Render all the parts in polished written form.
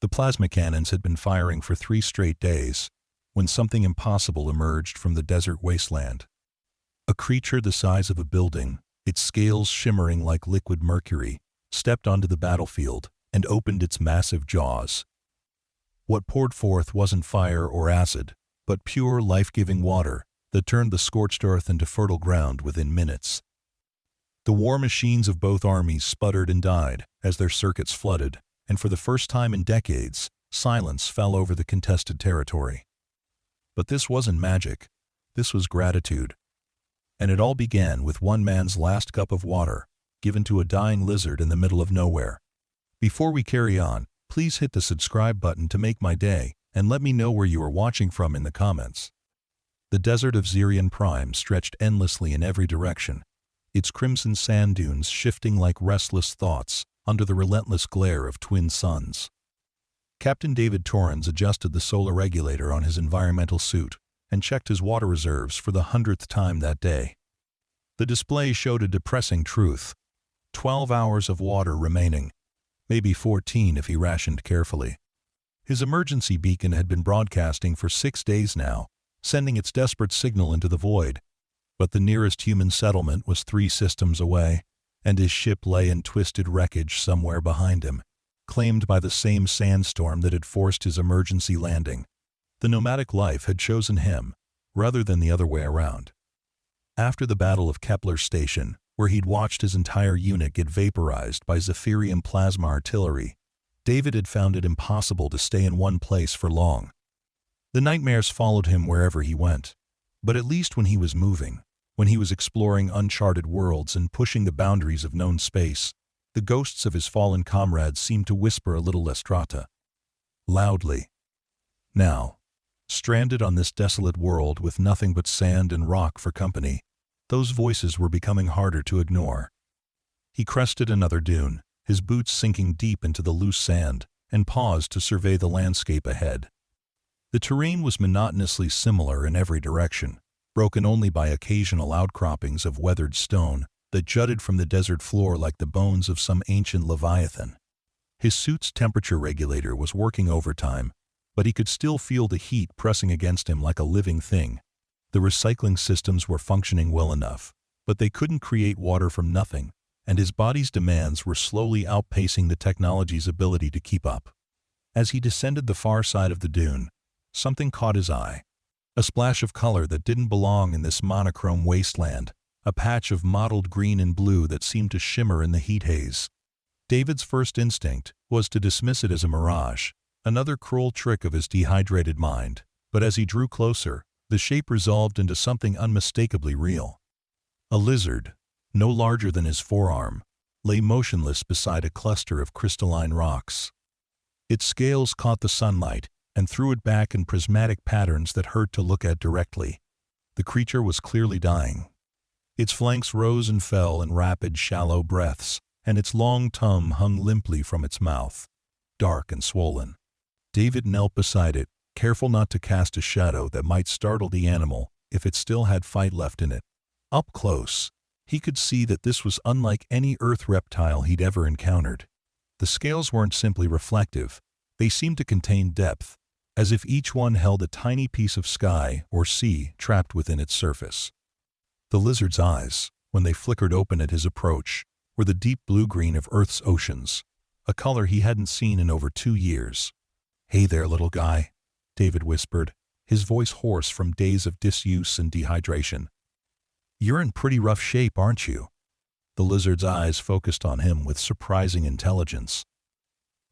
The plasma cannons had been firing for 3 straight days, when something impossible emerged from the desert wasteland. A creature the size of a building, its scales shimmering like liquid mercury, stepped onto the battlefield and opened its massive jaws. What poured forth wasn't fire or acid, but pure, life-giving water that turned the scorched earth into fertile ground within minutes. The war machines of both armies sputtered and died as their circuits flooded, and for the first time in decades, silence fell over the contested territory. But this wasn't magic. This was gratitude. And it all began with one man's last cup of water, given to a dying lizard in the middle of nowhere. Before we carry on, please hit the subscribe button to make my day, and let me know where you are watching from in the comments. The desert of Zirion Prime stretched endlessly in every direction, its crimson sand dunes shifting like restless thoughts under the relentless glare of twin suns. Captain David Torrens adjusted the solar regulator on his environmental suit and checked his water reserves for the 100th time that day. The display showed a depressing truth: 12 hours of water remaining, maybe 14 if he rationed carefully. His emergency beacon had been broadcasting for 6 days now, sending its desperate signal into the void, but the nearest human settlement was 3 systems away, and his ship lay in twisted wreckage somewhere behind him, claimed by the same sandstorm that had forced his emergency landing. The nomadic life had chosen him, rather than the other way around. After the Battle of Kepler's Station, where he'd watched his entire unit get vaporized by Zephyrium plasma artillery, David had found it impossible to stay in one place for long. The nightmares followed him wherever he went, but at least when he was moving, when he was exploring uncharted worlds and pushing the boundaries of known space, the ghosts of his fallen comrades seemed to whisper a little less loudly. Now, stranded on this desolate world with nothing but sand and rock for company, those voices were becoming harder to ignore. He crested another dune, his boots sinking deep into the loose sand, and paused to survey the landscape ahead. The terrain was monotonously similar in every direction, broken only by occasional outcroppings of weathered stone that jutted from the desert floor like the bones of some ancient leviathan. His suit's temperature regulator was working overtime, but he could still feel the heat pressing against him like a living thing. The recycling systems were functioning well enough, but they couldn't create water from nothing, and his body's demands were slowly outpacing the technology's ability to keep up. As he descended the far side of the dune, something caught his eye. A splash of color that didn't belong in this monochrome wasteland, a patch of mottled green and blue that seemed to shimmer in the heat haze. David's first instinct was to dismiss it as a mirage, another cruel trick of his dehydrated mind, but as he drew closer, the shape resolved into something unmistakably real. A lizard, no larger than his forearm, lay motionless beside a cluster of crystalline rocks. Its scales caught the sunlight and threw it back in prismatic patterns that hurt to look at directly. The creature was clearly dying. Its flanks rose and fell in rapid, shallow breaths, and its long tongue hung limply from its mouth, dark and swollen. David knelt beside it, careful not to cast a shadow that might startle the animal if it still had fight left in it. Up close, he could see that this was unlike any earth reptile he'd ever encountered. The scales weren't simply reflective, they seemed to contain depth, as if each one held a tiny piece of sky or sea trapped within its surface. The lizard's eyes, when they flickered open at his approach, were the deep blue-green of Earth's oceans, a color he hadn't seen in over 2 years. "Hey there, little guy," David whispered, his voice hoarse from days of disuse and dehydration. "You're in pretty rough shape, aren't you?" The lizard's eyes focused on him with surprising intelligence.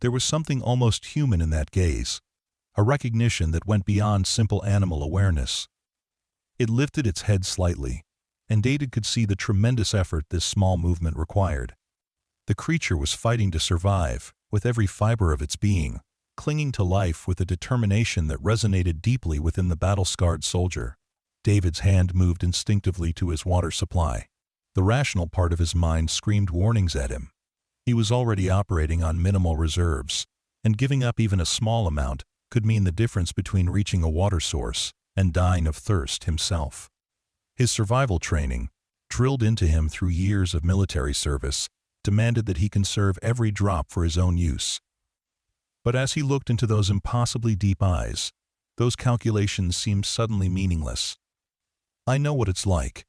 There was something almost human in that gaze, a recognition that went beyond simple animal awareness. It lifted its head slightly, and David could see the tremendous effort this small movement required. The creature was fighting to survive, with every fiber of its being, clinging to life with a determination that resonated deeply within the battle-scarred soldier. David's hand moved instinctively to his water supply. The rational part of his mind screamed warnings at him. He was already operating on minimal reserves, and giving up even a small amount could mean the difference between reaching a water source and dying of thirst himself. His survival training, drilled into him through years of military service, demanded that he conserve every drop for his own use. But as he looked into those impossibly deep eyes, those calculations seemed suddenly meaningless. "I know what it's like,"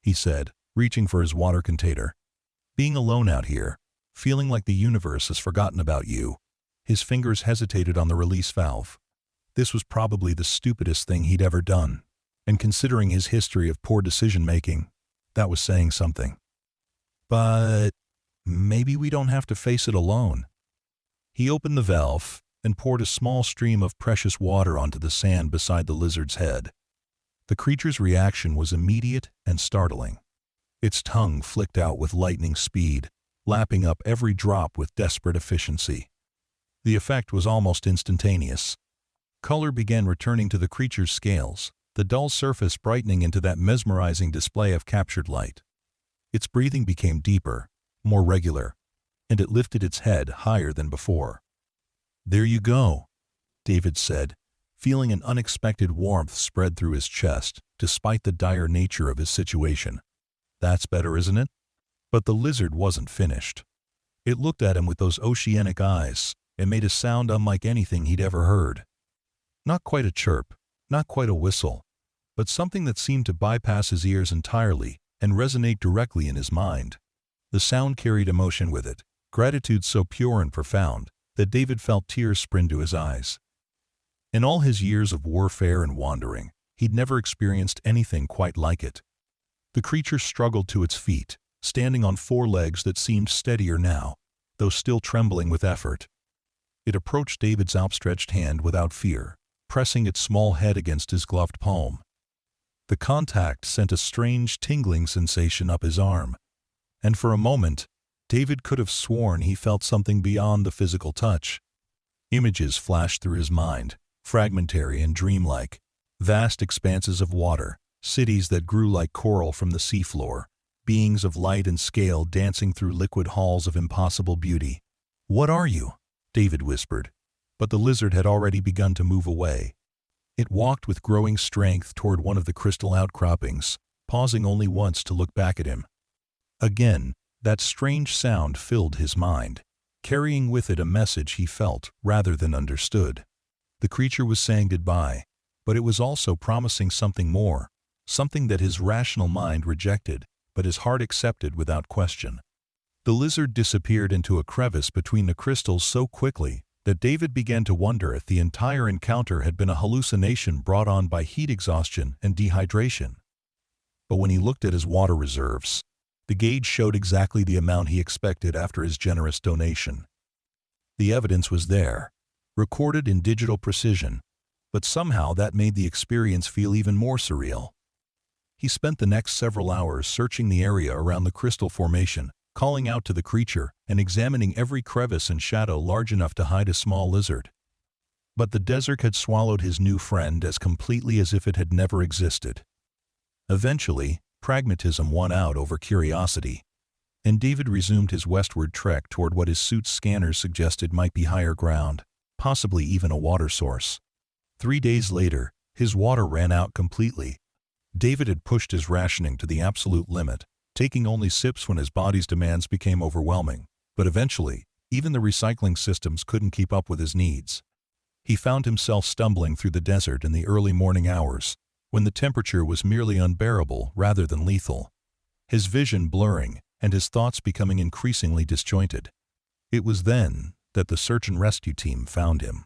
he said, reaching for his water container. "Being alone out here, feeling like the universe has forgotten about you." His fingers hesitated on the release valve. This was probably the stupidest thing he'd ever done, and considering his history of poor decision-making, that was saying something. "But maybe we don't have to face it alone." He opened the valve and poured a small stream of precious water onto the sand beside the lizard's head. The creature's reaction was immediate and startling. Its tongue flicked out with lightning speed, lapping up every drop with desperate efficiency. The effect was almost instantaneous. Color began returning to the creature's scales, the dull surface brightening into that mesmerizing display of captured light. Its breathing became deeper, more regular, and it lifted its head higher than before. "There you go," David said, feeling an unexpected warmth spread through his chest, despite the dire nature of his situation. "That's better, isn't it?" But the lizard wasn't finished. It looked at him with those oceanic eyes and made a sound unlike anything he'd ever heard. Not quite a chirp, not quite a whistle, but something that seemed to bypass his ears entirely and resonate directly in his mind. The sound carried emotion with it, gratitude so pure and profound that David felt tears spring to his eyes. In all his years of warfare and wandering, he'd never experienced anything quite like it. The creature struggled to its feet, standing on four legs that seemed steadier now, though still trembling with effort. It approached David's outstretched hand without fear, pressing its small head against his gloved palm. The contact sent a strange tingling sensation up his arm, and for a moment, David could have sworn he felt something beyond the physical touch. Images flashed through his mind, fragmentary and dreamlike. Vast expanses of water, cities that grew like coral from the seafloor, beings of light and scale dancing through liquid halls of impossible beauty. "What are you?" David whispered, but the lizard had already begun to move away. It walked with growing strength toward one of the crystal outcroppings, pausing only once to look back at him. Again, that strange sound filled his mind, carrying with it a message he felt rather than understood. The creature was saying goodbye, but it was also promising something more, something that his rational mind rejected, but his heart accepted without question. The lizard disappeared into a crevice between the crystals so quickly that David began to wonder if the entire encounter had been a hallucination brought on by heat exhaustion and dehydration. But when he looked at his water reserves, the gauge showed exactly the amount he expected after his generous donation. The evidence was there, recorded in digital precision, but somehow that made the experience feel even more surreal. He spent the next several hours searching the area around the crystal formation, calling out to the creature and examining every crevice and shadow large enough to hide a small lizard. But the desert had swallowed his new friend as completely as if it had never existed. Eventually, pragmatism won out over curiosity, and David resumed his westward trek toward what his suit's scanners suggested might be higher ground, possibly even a water source. 3 days later, his water ran out completely. David had pushed his rationing to the absolute limit, taking only sips when his body's demands became overwhelming, but eventually, even the recycling systems couldn't keep up with his needs. He found himself stumbling through the desert in the early morning hours, when the temperature was merely unbearable rather than lethal, his vision blurring and his thoughts becoming increasingly disjointed. It was then that the search and rescue team found him.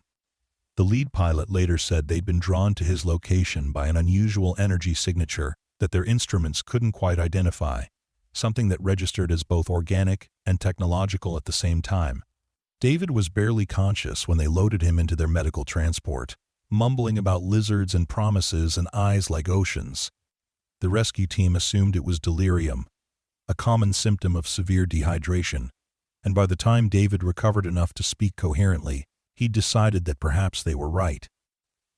The lead pilot later said they'd been drawn to his location by an unusual energy signature that their instruments couldn't quite identify, something that registered as both organic and technological at the same time. David was barely conscious when they loaded him into their medical transport, mumbling about lizards and promises and eyes like oceans. The rescue team assumed it was delirium, a common symptom of severe dehydration, and by the time David recovered enough to speak coherently, he'd decided that perhaps they were right.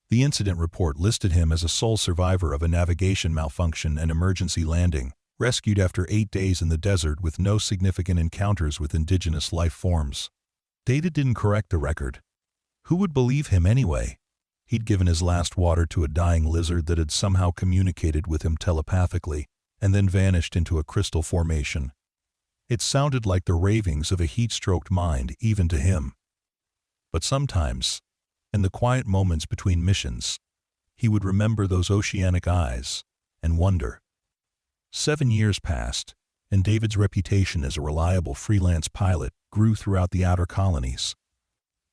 The incident report listed him as a sole survivor of a navigation malfunction and emergency landing, rescued after 8 days in the desert with no significant encounters with indigenous life forms. David didn't correct the record. Who would believe him anyway? He'd given his last water to a dying lizard that had somehow communicated with him telepathically and then vanished into a crystal formation. It sounded like the ravings of a heat-stroked mind even to him. But sometimes, in the quiet moments between missions, he would remember those oceanic eyes and wonder. 7 years passed, and David's reputation as a reliable freelance pilot grew throughout the outer colonies.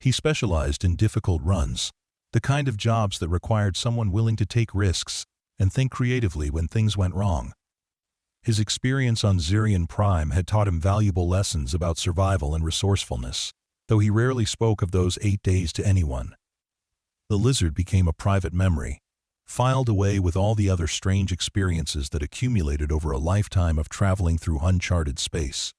He specialized in difficult runs, the kind of jobs that required someone willing to take risks and think creatively when things went wrong. His experience on Zirion Prime had taught him valuable lessons about survival and resourcefulness, though he rarely spoke of those 8 days to anyone. The Lizard became a private memory, filed away with all the other strange experiences that accumulated over a lifetime of traveling through uncharted space.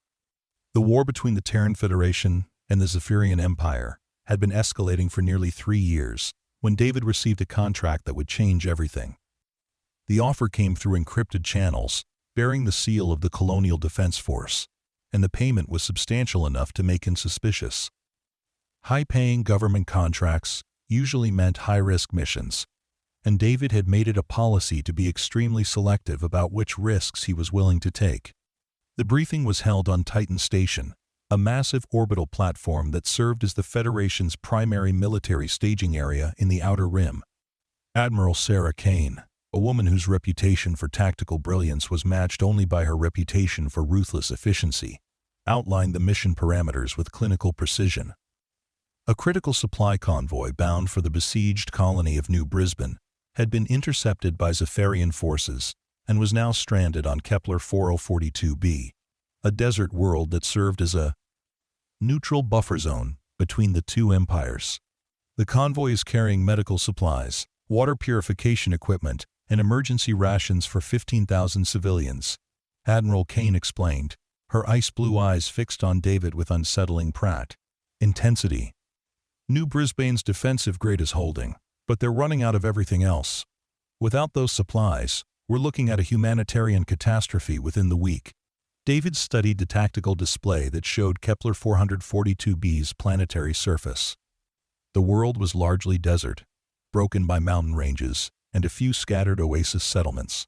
The war between the Terran Federation and the Zephyrian Empire had been escalating for nearly 3 years when David received a contract that would change everything. The offer came through encrypted channels, bearing the seal of the Colonial Defense Force, and the payment was substantial enough to make him suspicious. High-paying government contracts usually meant high-risk missions, and David had made it a policy to be extremely selective about which risks he was willing to take. The briefing was held on Titan Station, a massive orbital platform that served as the Federation's primary military staging area in the Outer Rim. Admiral Sarah Kane, a woman whose reputation for tactical brilliance was matched only by her reputation for ruthless efficiency, outlined the mission parameters with clinical precision. A critical supply convoy bound for the besieged colony of New Brisbane had been intercepted by Zephyrian forces and was now stranded on Kepler 4042b, a desert world that served as a neutral buffer zone between the two empires. The convoy is carrying medical supplies, water purification equipment, and emergency rations for 15,000 civilians, Admiral Kane explained, her ice-blue eyes fixed on David with unsettling intensity. New Brisbane's defensive grade is holding, but they're running out of everything else. Without those supplies, we're looking at a humanitarian catastrophe within the week. David studied the tactical display that showed Kepler 442b's planetary surface. The world was largely desert, broken by mountain ranges and a few scattered oasis settlements.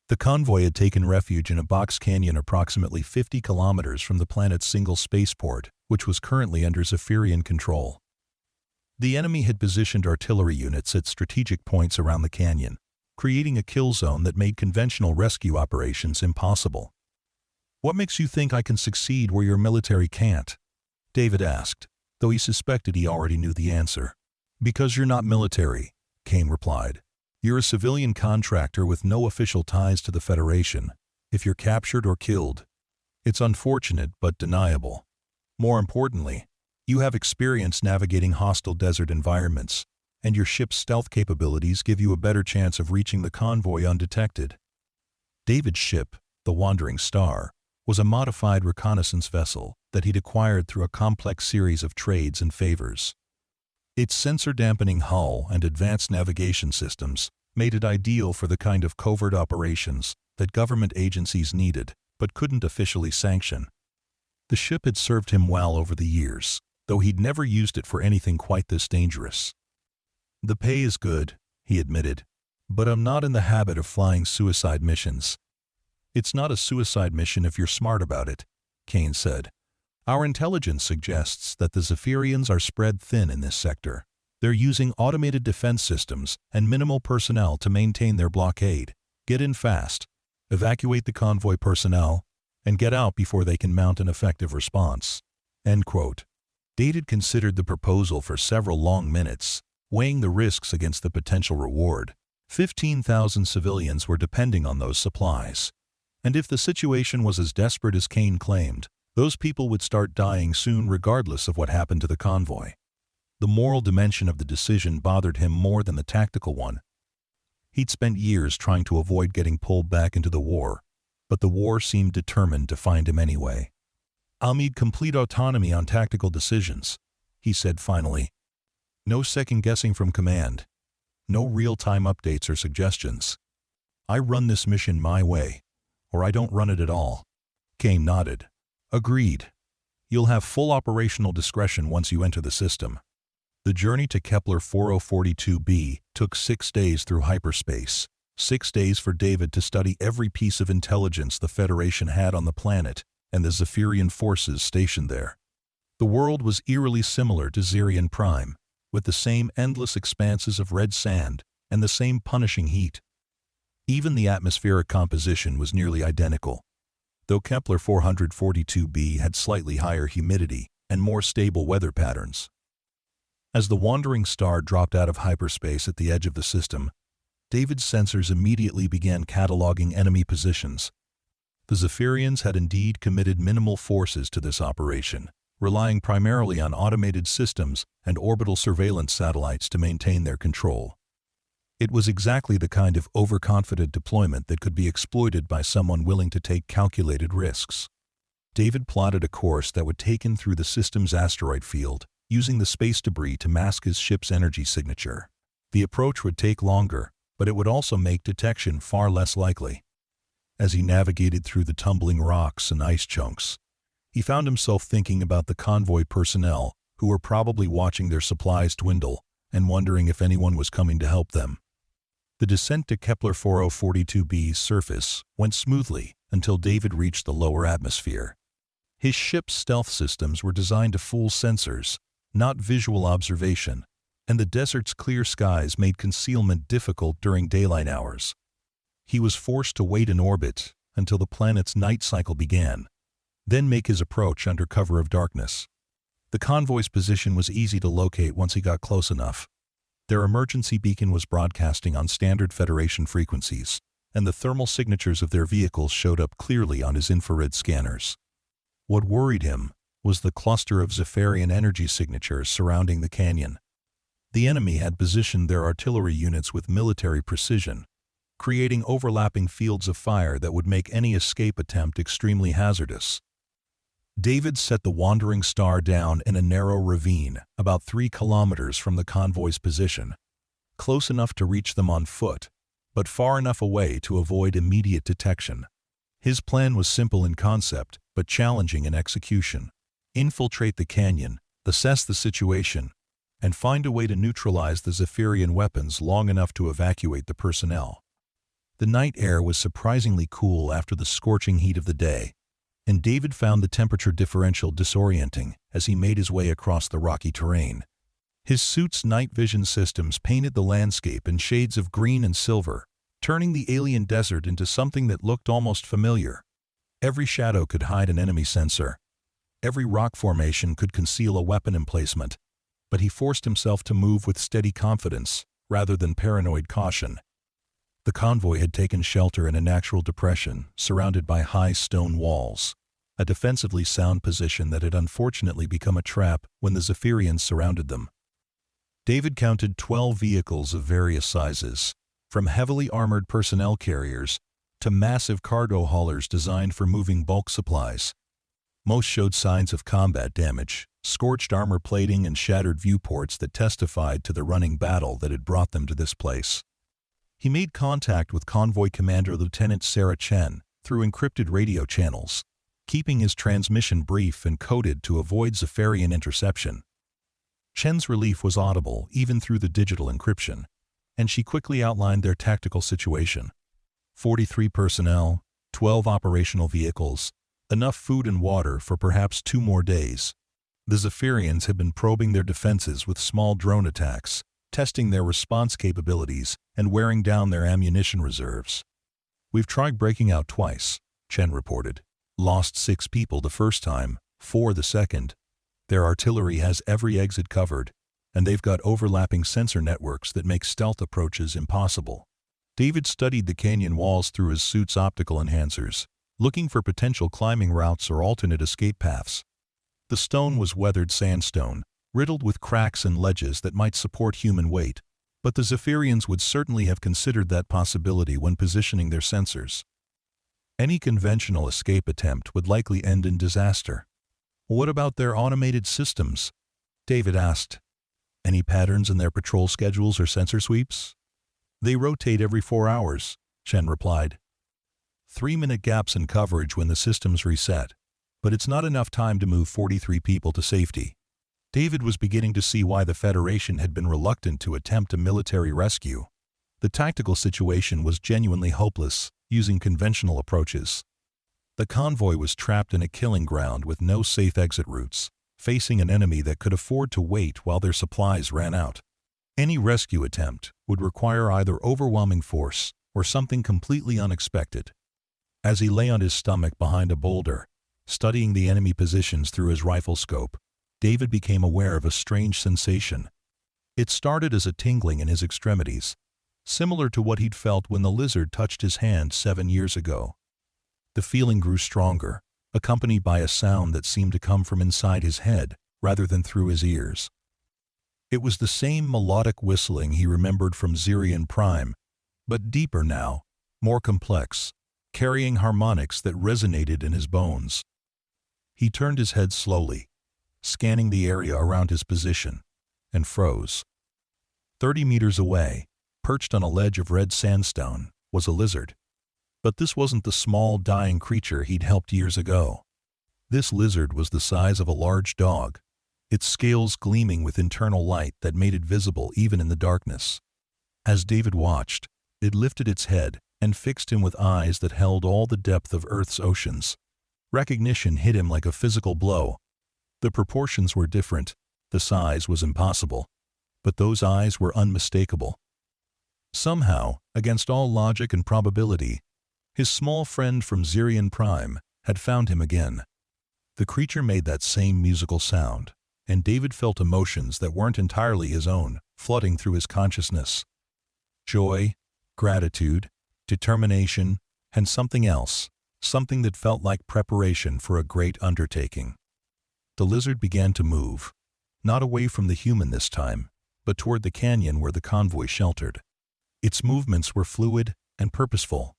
The convoy had taken refuge in a box canyon approximately 50 kilometers from the planet's single spaceport, which was currently under Zephyrian control. The enemy had positioned artillery units at strategic points around the canyon, creating a kill zone that made conventional rescue operations impossible. "What makes you think I can succeed where your military can't?" David asked, though he suspected he already knew the answer. "Because you're not military," Kane replied. "You're a civilian contractor with no official ties to the Federation. If you're captured or killed, it's unfortunate but deniable. More importantly, you have experience navigating hostile desert environments, and your ship's stealth capabilities give you a better chance of reaching the convoy undetected." David's ship, the Wandering Star, was a modified reconnaissance vessel that he'd acquired through a complex series of trades and favors. Its sensor-dampening hull and advanced navigation systems made it ideal for the kind of covert operations that government agencies needed but couldn't officially sanction. The ship had served him well over the years, though he'd never used it for anything quite this dangerous. "The pay is good," he admitted, "but I'm not in the habit of flying suicide missions." "It's not a suicide mission if you're smart about it," Kane said. "Our intelligence suggests that the Zephyrians are spread thin in this sector. They're using automated defense systems and minimal personnel to maintain their blockade. Get in fast, evacuate the convoy personnel, and get out before they can mount an effective response." End quote. David considered the proposal for several long minutes, weighing the risks against the potential reward. 15,000 civilians were depending on those supplies. And if the situation was as desperate as Kane claimed, those people would start dying soon regardless of what happened to the convoy. The moral dimension of the decision bothered him more than the tactical one. He'd spent years trying to avoid getting pulled back into the war, but the war seemed determined to find him anyway. "I'll need complete autonomy on tactical decisions," he said finally. "No second-guessing from command. No real-time updates or suggestions. I run this mission my way, or I don't run it at all." Kane nodded. "Agreed. You'll have full operational discretion once you enter the system." The journey to Kepler 4042b took 6 days through hyperspace, 6 days for David to study every piece of intelligence the Federation had on the planet and the Zephyrian forces stationed there. The world was eerily similar to Zirian Prime, with the same endless expanses of red sand and the same punishing heat. Even the atmospheric composition was nearly identical, though Kepler 442b had slightly higher humidity and more stable weather patterns. As the wandering star dropped out of hyperspace at the edge of the system, David's sensors immediately began cataloging enemy positions. The Zephyrians had indeed committed minimal forces to this operation, relying primarily on automated systems and orbital surveillance satellites to maintain their control. It was exactly the kind of overconfident deployment that could be exploited by someone willing to take calculated risks. David plotted a course that would take him through the system's asteroid field, using the space debris to mask his ship's energy signature. The approach would take longer, but it would also make detection far less likely. As he navigated through the tumbling rocks and ice chunks, he found himself thinking about the convoy personnel who were probably watching their supplies dwindle and wondering if anyone was coming to help them. The descent to Kepler 4042b's surface went smoothly until David reached the lower atmosphere. His ship's stealth systems were designed to fool sensors, not visual observation, and the desert's clear skies made concealment difficult during daylight hours. He was forced to wait in orbit until the planet's night cycle began, then make his approach under cover of darkness. The convoy's position was easy to locate once he got close enough. Their emergency beacon was broadcasting on standard Federation frequencies, and the thermal signatures of their vehicles showed up clearly on his infrared scanners. What worried him was the cluster of Zephyrian energy signatures surrounding the canyon. The enemy had positioned their artillery units with military precision, creating overlapping fields of fire that would make any escape attempt extremely hazardous. David set the wandering star down in a narrow ravine about 3 kilometers from the convoy's position, close enough to reach them on foot, but far enough away to avoid immediate detection. His plan was simple in concept, but challenging in execution. Infiltrate the canyon, assess the situation, and find a way to neutralize the Zephyrian weapons long enough to evacuate the personnel. The night air was surprisingly cool after the scorching heat of the day, and David found the temperature differential disorienting as he made his way across the rocky terrain. His suit's night vision systems painted the landscape in shades of green and silver, turning the alien desert into something that looked almost familiar. Every shadow could hide an enemy sensor. Every rock formation could conceal a weapon emplacement, but he forced himself to move with steady confidence rather than paranoid caution. The convoy had taken shelter in a natural depression surrounded by high stone walls, a defensively sound position that had unfortunately become a trap when the Zephyrians surrounded them. David counted 12 vehicles of various sizes, from heavily armored personnel carriers to massive cargo haulers designed for moving bulk supplies. Most showed signs of combat damage, scorched armor plating and shattered viewports that testified to the running battle that had brought them to this place. He made contact with Convoy Commander Lieutenant Sarah Chen through encrypted radio channels, keeping his transmission brief and coded to avoid Zephyrian interception. Chen's relief was audible even through the digital encryption, and she quickly outlined their tactical situation. 43 personnel, 12 operational vehicles, enough food and water for perhaps 2 more days. The Zephyrians had been probing their defenses with small drone attacks, testing their response capabilities and wearing down their ammunition reserves. "We've tried breaking out twice," Chen reported. "Lost 6 people the first time, 4 the second. Their artillery has every exit covered, and they've got overlapping sensor networks that make stealth approaches impossible." David studied the canyon walls through his suit's optical enhancers, looking for potential climbing routes or alternate escape paths. The stone was weathered sandstone, riddled with cracks and ledges that might support human weight, but the Zephyrians would certainly have considered that possibility when positioning their sensors. Any conventional escape attempt would likely end in disaster. "What about their automated systems?" David asked. "Any patterns in their patrol schedules or sensor sweeps?" "They rotate every 4 hours, Chen replied. 3-minute gaps in coverage when the systems reset, but it's not enough time to move 43 people to safety. David was beginning to see why the Federation had been reluctant to attempt a military rescue. The tactical situation was genuinely hopeless, using conventional approaches. The convoy was trapped in a killing ground with no safe exit routes, facing an enemy that could afford to wait while their supplies ran out. Any rescue attempt would require either overwhelming force or something completely unexpected. As he lay on his stomach behind a boulder, studying the enemy positions through his rifle scope, David became aware of a strange sensation. It started as a tingling in his extremities, similar to what he'd felt when the lizard touched his hand 7 years ago. The feeling grew stronger, accompanied by a sound that seemed to come from inside his head rather than through his ears. It was the same melodic whistling he remembered from Zirian Prime, but deeper now, more complex, carrying harmonics that resonated in his bones. He turned his head slowly, scanning the area around his position, and froze. 30 meters away, perched on a ledge of red sandstone, was a lizard. But this wasn't the small, dying creature he'd helped years ago. This lizard was the size of a large dog, its scales gleaming with internal light that made it visible even in the darkness. As David watched, it lifted its head and fixed him with eyes that held all the depth of Earth's oceans. Recognition hit him like a physical blow. The proportions were different, the size was impossible, but those eyes were unmistakable. Somehow, against all logic and probability, his small friend from Zirian Prime had found him again. The creature made that same musical sound, and David felt emotions that weren't entirely his own, flooding through his consciousness. Joy, gratitude, determination, and something else, something that felt like preparation for a great undertaking. The lizard began to move, not away from the human this time, but toward the canyon where the convoy sheltered. Its movements were fluid and purposeful,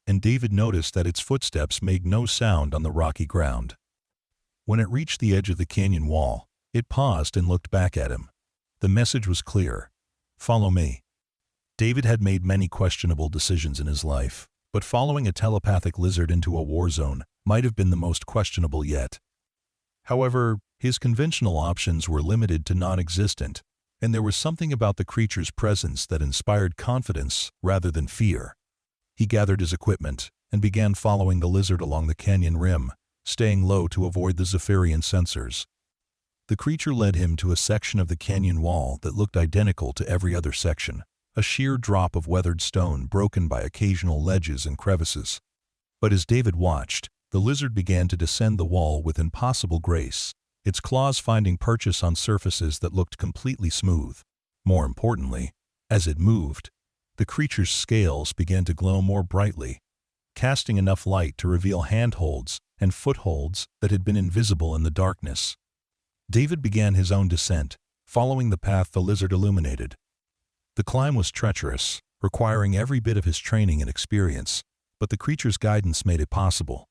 and David noticed that its footsteps made no sound on the rocky ground. When it reached the edge of the canyon wall, it paused and looked back at him. The message was clear: "Follow me." David had made many questionable decisions in his life, but following a telepathic lizard into a war zone might have been the most questionable yet. However, his conventional options were limited to non-existent, and there was something about the creature's presence that inspired confidence rather than fear. He gathered his equipment and began following the lizard along the canyon rim, staying low to avoid the Zephyrian sensors. The creature led him to a section of the canyon wall that looked identical to every other section, a sheer drop of weathered stone broken by occasional ledges and crevices. But as David watched, the lizard began to descend the wall with impossible grace, its claws finding purchase on surfaces that looked completely smooth. More importantly, as it moved, the creature's scales began to glow more brightly, casting enough light to reveal handholds and footholds that had been invisible in the darkness. David began his own descent, following the path the lizard illuminated. The climb was treacherous, requiring every bit of his training and experience, but the creature's guidance made it possible.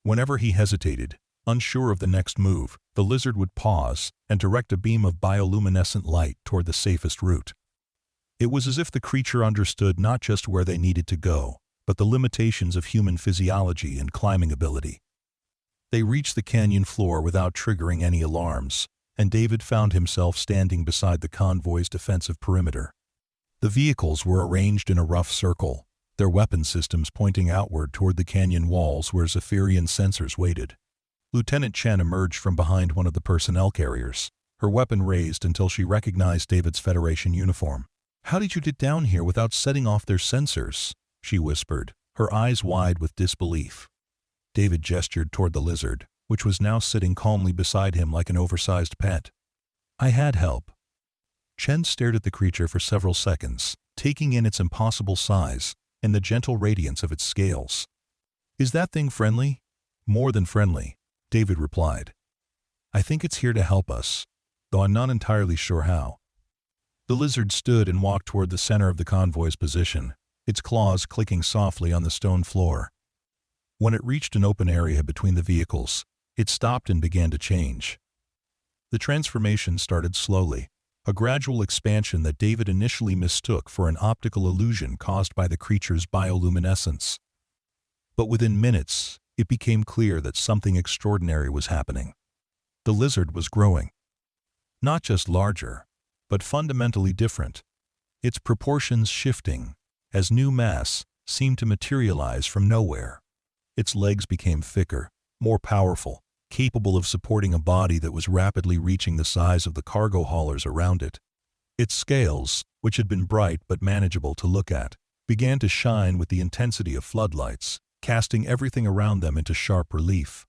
Whenever he hesitated, unsure of the next move, the lizard would pause and direct a beam of bioluminescent light toward the safest route. It was as if the creature understood not just where they needed to go, but the limitations of human physiology and climbing ability. They reached the canyon floor without triggering any alarms, and David found himself standing beside the convoy's defensive perimeter. The vehicles were arranged in a rough circle, their weapon systems pointing outward toward the canyon walls where Zephyrian sensors waited. Lieutenant Chen emerged from behind one of the personnel carriers, her weapon raised until she recognized David's Federation uniform. "How did you get down here without setting off their sensors?" she whispered, her eyes wide with disbelief. David gestured toward the lizard, which was now sitting calmly beside him like an oversized pet. "I had help." Chen stared at the creature for several seconds, taking in its impossible size and the gentle radiance of its scales. "Is that thing friendly?" "More than friendly," David replied. "I think it's here to help us, though I'm not entirely sure how." The lizard stood and walked toward the center of the convoy's position, its claws clicking softly on the stone floor. When it reached an open area between the vehicles, it stopped and began to change. The transformation started slowly, a gradual expansion that David initially mistook for an optical illusion caused by the creature's bioluminescence. But within minutes, it became clear that something extraordinary was happening. The lizard was growing. Not just larger, but fundamentally different, its proportions shifting as new mass seemed to materialize from nowhere. Its legs became thicker, more powerful, capable of supporting a body that was rapidly reaching the size of the cargo haulers around it. Its scales, which had been bright but manageable to look at, began to shine with the intensity of floodlights, casting everything around them into sharp relief.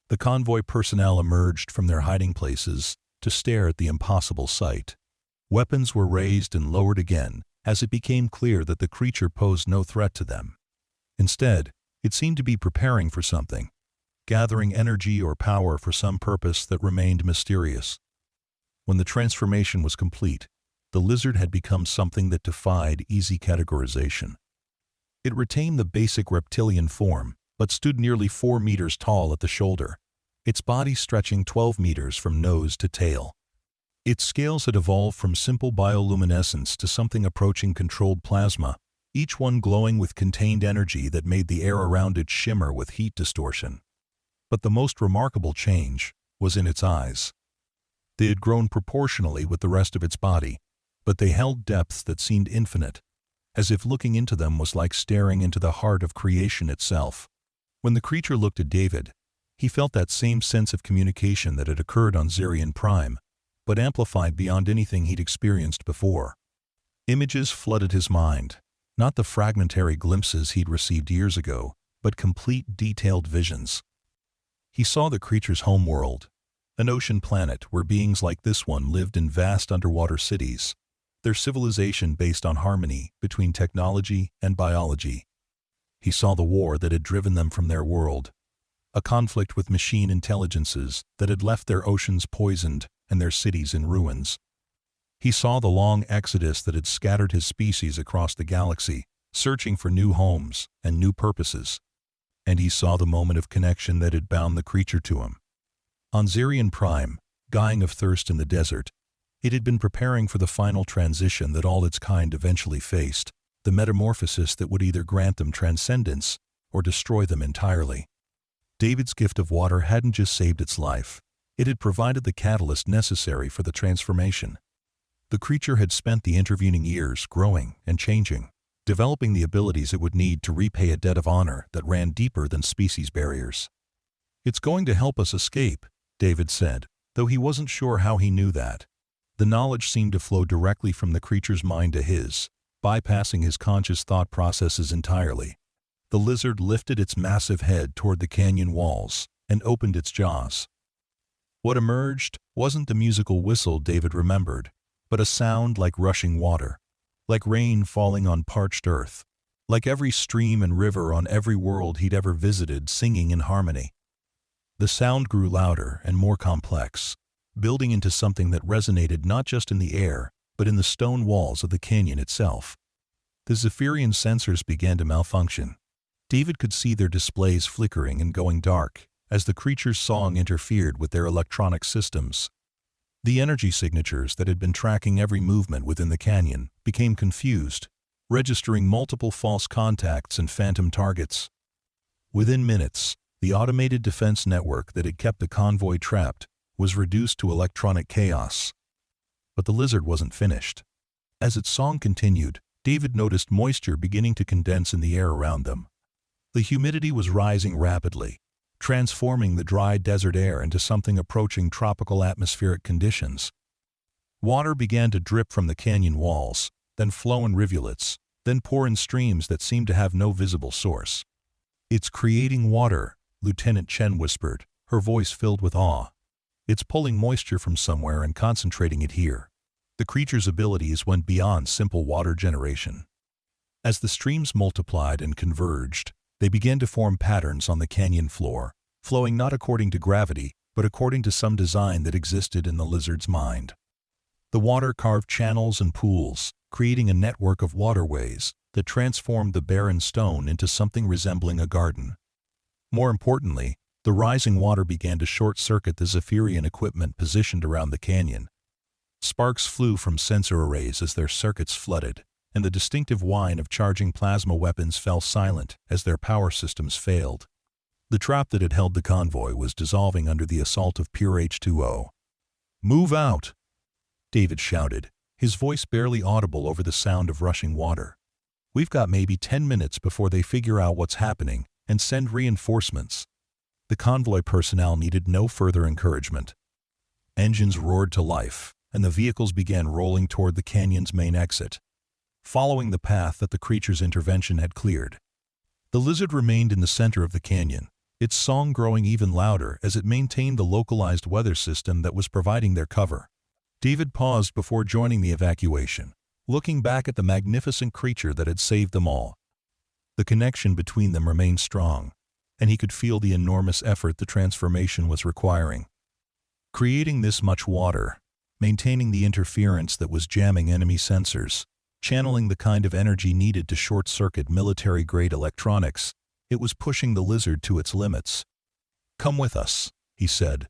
The convoy personnel emerged from their hiding places to stare at the impossible sight. Weapons were raised and lowered again as it became clear that the creature posed no threat to them. Instead, it seemed to be preparing for something, gathering energy or power for some purpose that remained mysterious. When the transformation was complete, the lizard had become something that defied easy categorization. It retained the basic reptilian form, but stood nearly 4 meters tall at the shoulder, its body stretching 12 meters from nose to tail. Its scales had evolved from simple bioluminescence to something approaching controlled plasma, each one glowing with contained energy that made the air around it shimmer with heat distortion. But the most remarkable change was in its eyes. They had grown proportionally with the rest of its body, but they held depths that seemed infinite, as if looking into them was like staring into the heart of creation itself. When the creature looked at David, he felt that same sense of communication that had occurred on Zirian Prime, but amplified beyond anything he'd experienced before. Images flooded his mind, not the fragmentary glimpses he'd received years ago, but complete detailed visions. He saw the creature's homeworld, an ocean planet where beings like this one lived in vast underwater cities, their civilization based on harmony between technology and biology. He saw the war that had driven them from their world, a conflict with machine intelligences that had left their oceans poisoned and their cities in ruins. He saw the long exodus that had scattered his species across the galaxy, searching for new homes and new purposes. And he saw the moment of connection that had bound the creature to him. On Zirian Prime, dying of thirst in the desert, it had been preparing for the final transition that all its kind eventually faced, the metamorphosis that would either grant them transcendence or destroy them entirely. David's gift of water hadn't just saved its life, it had provided the catalyst necessary for the transformation. The creature had spent the intervening years growing and changing, developing the abilities it would need to repay a debt of honor that ran deeper than species barriers. "It's going to help us escape," David said, though he wasn't sure how he knew that. The knowledge seemed to flow directly from the creature's mind to his, bypassing his conscious thought processes entirely. The lizard lifted its massive head toward the canyon walls and opened its jaws. What emerged wasn't the musical whistle David remembered, but a sound like rushing water, like rain falling on parched earth, like every stream and river on every world he'd ever visited singing in harmony. The sound grew louder and more complex, building into something that resonated not just in the air, but in the stone walls of the canyon itself. The Zephyrian sensors began to malfunction. David could see their displays flickering and going dark as the creature's song interfered with their electronic systems. The energy signatures that had been tracking every movement within the canyon became confused, registering multiple false contacts and phantom targets. Within minutes, the automated defense network that had kept the convoy trapped was reduced to electronic chaos. But the lizard wasn't finished. As its song continued, David noticed moisture beginning to condense in the air around them. The humidity was rising rapidly, transforming the dry desert air into something approaching tropical atmospheric conditions. Water began to drip from the canyon walls, then flow in rivulets, then pour in streams that seemed to have no visible source. "It's creating water," Lieutenant Chen whispered, her voice filled with awe. "It's pulling moisture from somewhere and concentrating it here." The creature's abilities went beyond simple water generation. As the streams multiplied and converged, they began to form patterns on the canyon floor, flowing not according to gravity, but according to some design that existed in the lizard's mind. The water carved channels and pools, creating a network of waterways that transformed the barren stone into something resembling a garden. More importantly, the rising water began to short-circuit the Zephyrian equipment positioned around the canyon. Sparks flew from sensor arrays as their circuits flooded, and the distinctive whine of charging plasma weapons fell silent as their power systems failed. The trap that had held the convoy was dissolving under the assault of pure H2O. "Move out!" David shouted, his voice barely audible over the sound of rushing water. "We've got maybe 10 minutes before they figure out what's happening and send reinforcements." The convoy personnel needed no further encouragement. Engines roared to life, and the vehicles began rolling toward the canyon's main exit, following the path that the creature's intervention had cleared. The lizard remained in the center of the canyon, its song growing even louder as it maintained the localized weather system that was providing their cover. David paused before joining the evacuation, looking back at the magnificent creature that had saved them all. The connection between them remained strong, and he could feel the enormous effort the transformation was requiring. Creating this much water, maintaining the interference that was jamming enemy sensors, channeling the kind of energy needed to short-circuit military-grade electronics, it was pushing the lizard to its limits. "Come with us," he said,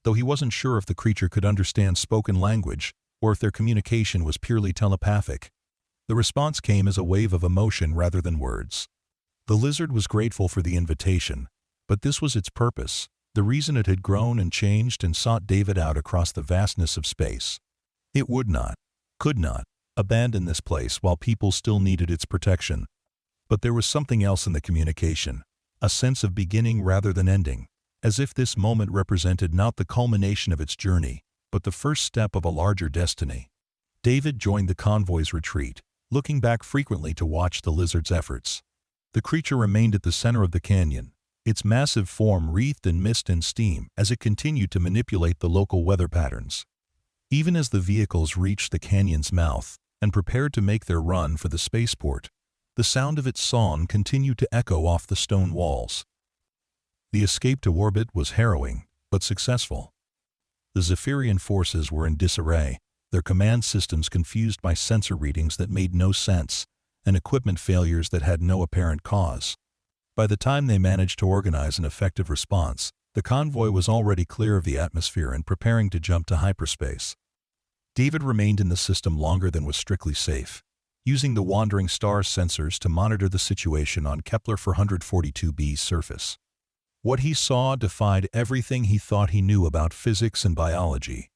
though he wasn't sure if the creature could understand spoken language or if their communication was purely telepathic. The response came as a wave of emotion rather than words. The lizard was grateful for the invitation, but this was its purpose, the reason it had grown and changed and sought David out across the vastness of space. It would not, could not, abandon this place while people still needed its protection. But there was something else in the communication, a sense of beginning rather than ending, as if this moment represented not the culmination of its journey, but the first step of a larger destiny. David joined the convoy's retreat, looking back frequently to watch the lizard's efforts. The creature remained at the center of the canyon, its massive form wreathed in mist and steam as it continued to manipulate the local weather patterns. Even as the vehicles reached the canyon's mouth and prepared to make their run for the spaceport, the sound of its song continued to echo off the stone walls. The escape to orbit was harrowing, but successful. The Zephyrian forces were in disarray, their command systems confused by sensor readings that made no sense, and equipment failures that had no apparent cause. By the time they managed to organize an effective response, the convoy was already clear of the atmosphere and preparing to jump to hyperspace. David remained in the system longer than was strictly safe, using the wandering star's sensors to monitor the situation on Kepler 442b's surface. What he saw defied everything he thought he knew about physics and biology.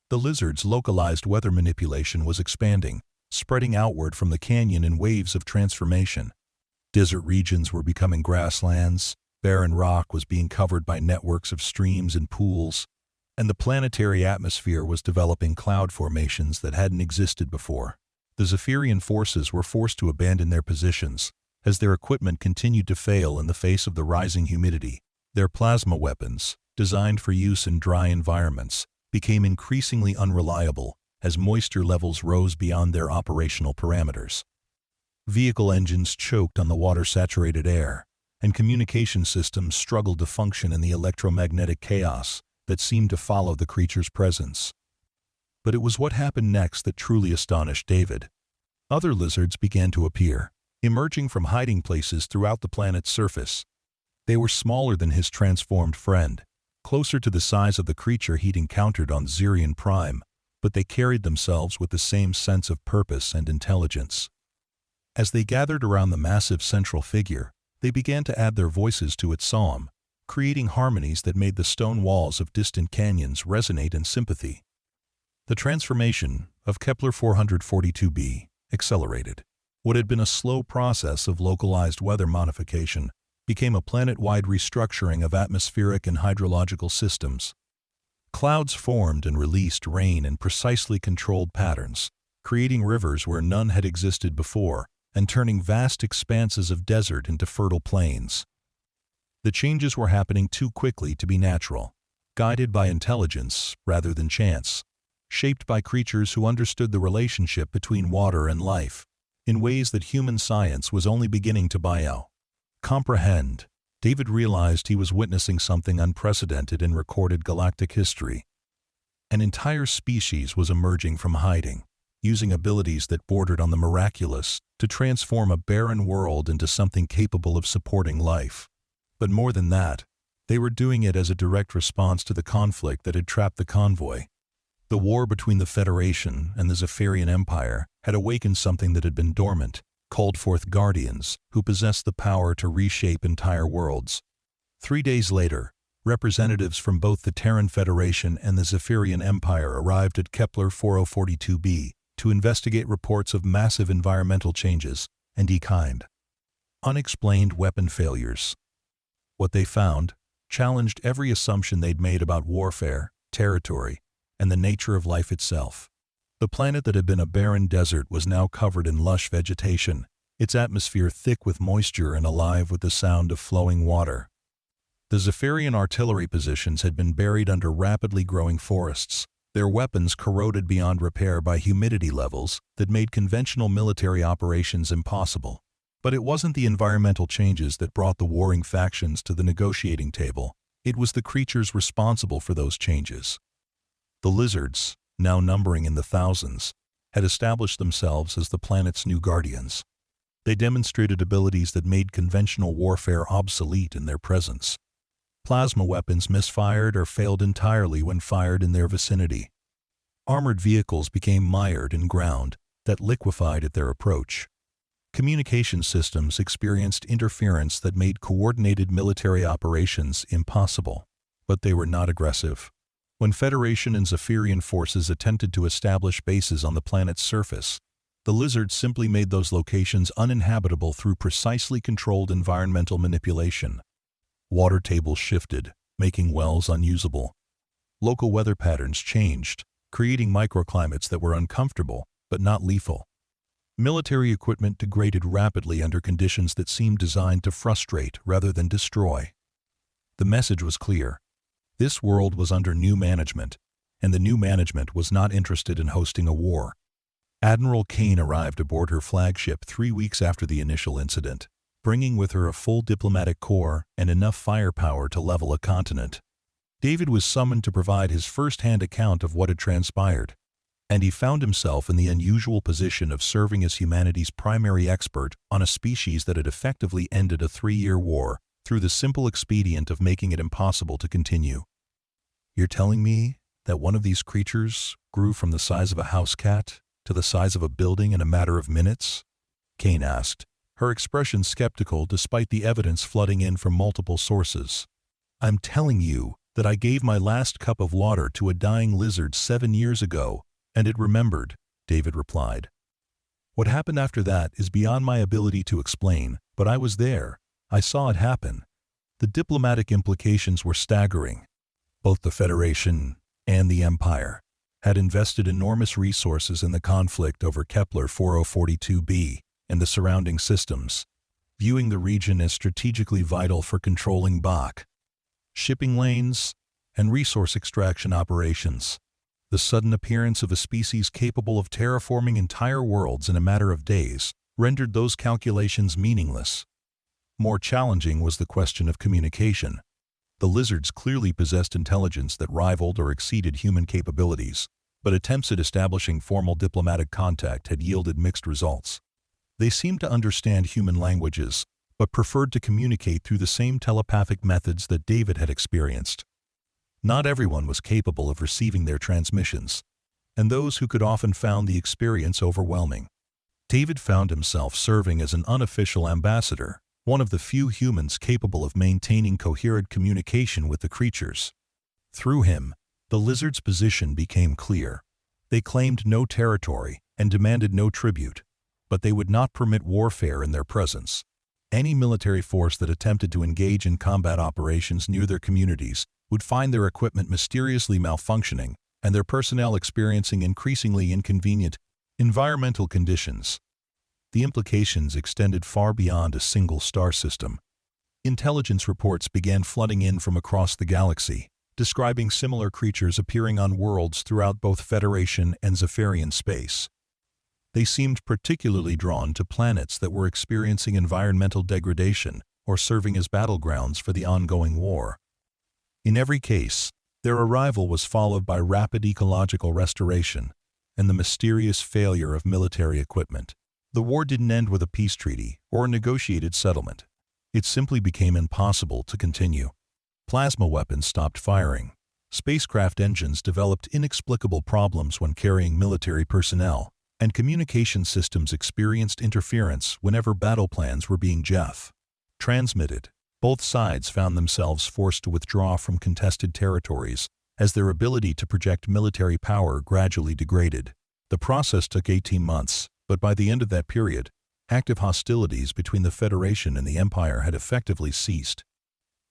The lizard's localized weather manipulation was expanding, spreading outward from the canyon in waves of transformation. Desert regions were becoming grasslands, barren rock was being covered by networks of streams and pools, and the planetary atmosphere was developing cloud formations that hadn't existed before. The Zephyrian forces were forced to abandon their positions, as their equipment continued to fail in the face of the rising humidity. Their plasma weapons, designed for use in dry environments, became increasingly unreliable as moisture levels rose beyond their operational parameters. Vehicle engines choked on the water-saturated air, and communication systems struggled to function in the electromagnetic chaos that seemed to follow the creature's presence. But it was what happened next that truly astonished David. Other lizards began to appear, emerging from hiding places throughout the planet's surface. They were smaller than his transformed friend, closer to the size of the creature he'd encountered on Zirian Prime, but they carried themselves with the same sense of purpose and intelligence. As they gathered around the massive central figure, they began to add their voices to its psalm, creating harmonies that made the stone walls of distant canyons resonate in sympathy. The transformation of Kepler 442b accelerated. What had been a slow process of localized weather modification became a planet-wide restructuring of atmospheric and hydrological systems. Clouds formed and released rain in precisely controlled patterns, creating rivers where none had existed before and turning vast expanses of desert into fertile plains. The changes were happening too quickly to be natural, guided by intelligence rather than chance, shaped by creatures who understood the relationship between water and life, in ways that human science was only beginning to comprehend. David realized he was witnessing something unprecedented in recorded galactic history. An entire species was emerging from hiding, using abilities that bordered on the miraculous to transform a barren world into something capable of supporting life. But more than that, they were doing it as a direct response to the conflict that had trapped the convoy. The war between the Federation and the Zephyrian Empire had awakened something that had been dormant, called forth guardians who possessed the power to reshape entire worlds. 3 days later, representatives from both the Terran Federation and the Zephyrian Empire arrived at Kepler 4042b to investigate reports of massive environmental changes and unexplained weapon failures. What they found, challenged every assumption they'd made about warfare, territory, and the nature of life itself. The planet that had been a barren desert was now covered in lush vegetation, its atmosphere thick with moisture and alive with the sound of flowing water. The Zephyrian artillery positions had been buried under rapidly growing forests, their weapons corroded beyond repair by humidity levels that made conventional military operations impossible. But it wasn't the environmental changes that brought the warring factions to the negotiating table. It was the creatures responsible for those changes. The lizards, now numbering in the thousands, had established themselves as the planet's new guardians. They demonstrated abilities that made conventional warfare obsolete in their presence. Plasma weapons misfired or failed entirely when fired in their vicinity. Armored vehicles became mired in ground that liquefied at their approach. Communication systems experienced interference that made coordinated military operations impossible. But they were not aggressive. When Federation and Zephyrian forces attempted to establish bases on the planet's surface, the lizards simply made those locations uninhabitable through precisely controlled environmental manipulation. Water tables shifted, making wells unusable. Local weather patterns changed, creating microclimates that were uncomfortable but not lethal. Military equipment degraded rapidly under conditions that seemed designed to frustrate rather than destroy. The message was clear. This world was under new management, and the new management was not interested in hosting a war. Admiral Kane arrived aboard her flagship 3 weeks after the initial incident, bringing with her a full diplomatic corps and enough firepower to level a continent. David was summoned to provide his first-hand account of what had transpired, and he found himself in the unusual position of serving as humanity's primary expert on a species that had effectively ended a 3-year war through the simple expedient of making it impossible to continue. "You're telling me that one of these creatures grew from the size of a house cat to the size of a building in a matter of minutes?" Kane asked, her expression skeptical despite the evidence flooding in from multiple sources. "I'm telling you that I gave my last cup of water to a dying lizard 7 years ago, and it remembered," David replied. "What happened after that is beyond my ability to explain, but I was there. I saw it happen." The diplomatic implications were staggering. Both the Federation and the Empire had invested enormous resources in the conflict over Kepler 4042b and the surrounding systems, viewing the region as strategically vital for controlling Bach, shipping lanes, and resource extraction operations. The sudden appearance of a species capable of terraforming entire worlds in a matter of days rendered those calculations meaningless. More challenging was the question of communication. The lizards clearly possessed intelligence that rivaled or exceeded human capabilities, but attempts at establishing formal diplomatic contact had yielded mixed results. They seemed to understand human languages, but preferred to communicate through the same telepathic methods that David had experienced. Not everyone was capable of receiving their transmissions, and those who could often found the experience overwhelming. David found himself serving as an unofficial ambassador, one of the few humans capable of maintaining coherent communication with the creatures. Through him, the lizards' position became clear. They claimed no territory and demanded no tribute, but they would not permit warfare in their presence. Any military force that attempted to engage in combat operations near their communities would find their equipment mysteriously malfunctioning and their personnel experiencing increasingly inconvenient environmental conditions. The implications extended far beyond a single star system. Intelligence reports began flooding in from across the galaxy, describing similar creatures appearing on worlds throughout both Federation and Zephyrian space. They seemed particularly drawn to planets that were experiencing environmental degradation or serving as battlegrounds for the ongoing war. In every case, their arrival was followed by rapid ecological restoration and the mysterious failure of military equipment. The war didn't end with a peace treaty or a negotiated settlement. It simply became impossible to continue. Plasma weapons stopped firing. Spacecraft engines developed inexplicable problems when carrying military personnel, and communication systems experienced interference whenever battle plans were being transmitted. Both sides found themselves forced to withdraw from contested territories as their ability to project military power gradually degraded. The process took 18 months, but by the end of that period, active hostilities between the Federation and the Empire had effectively ceased.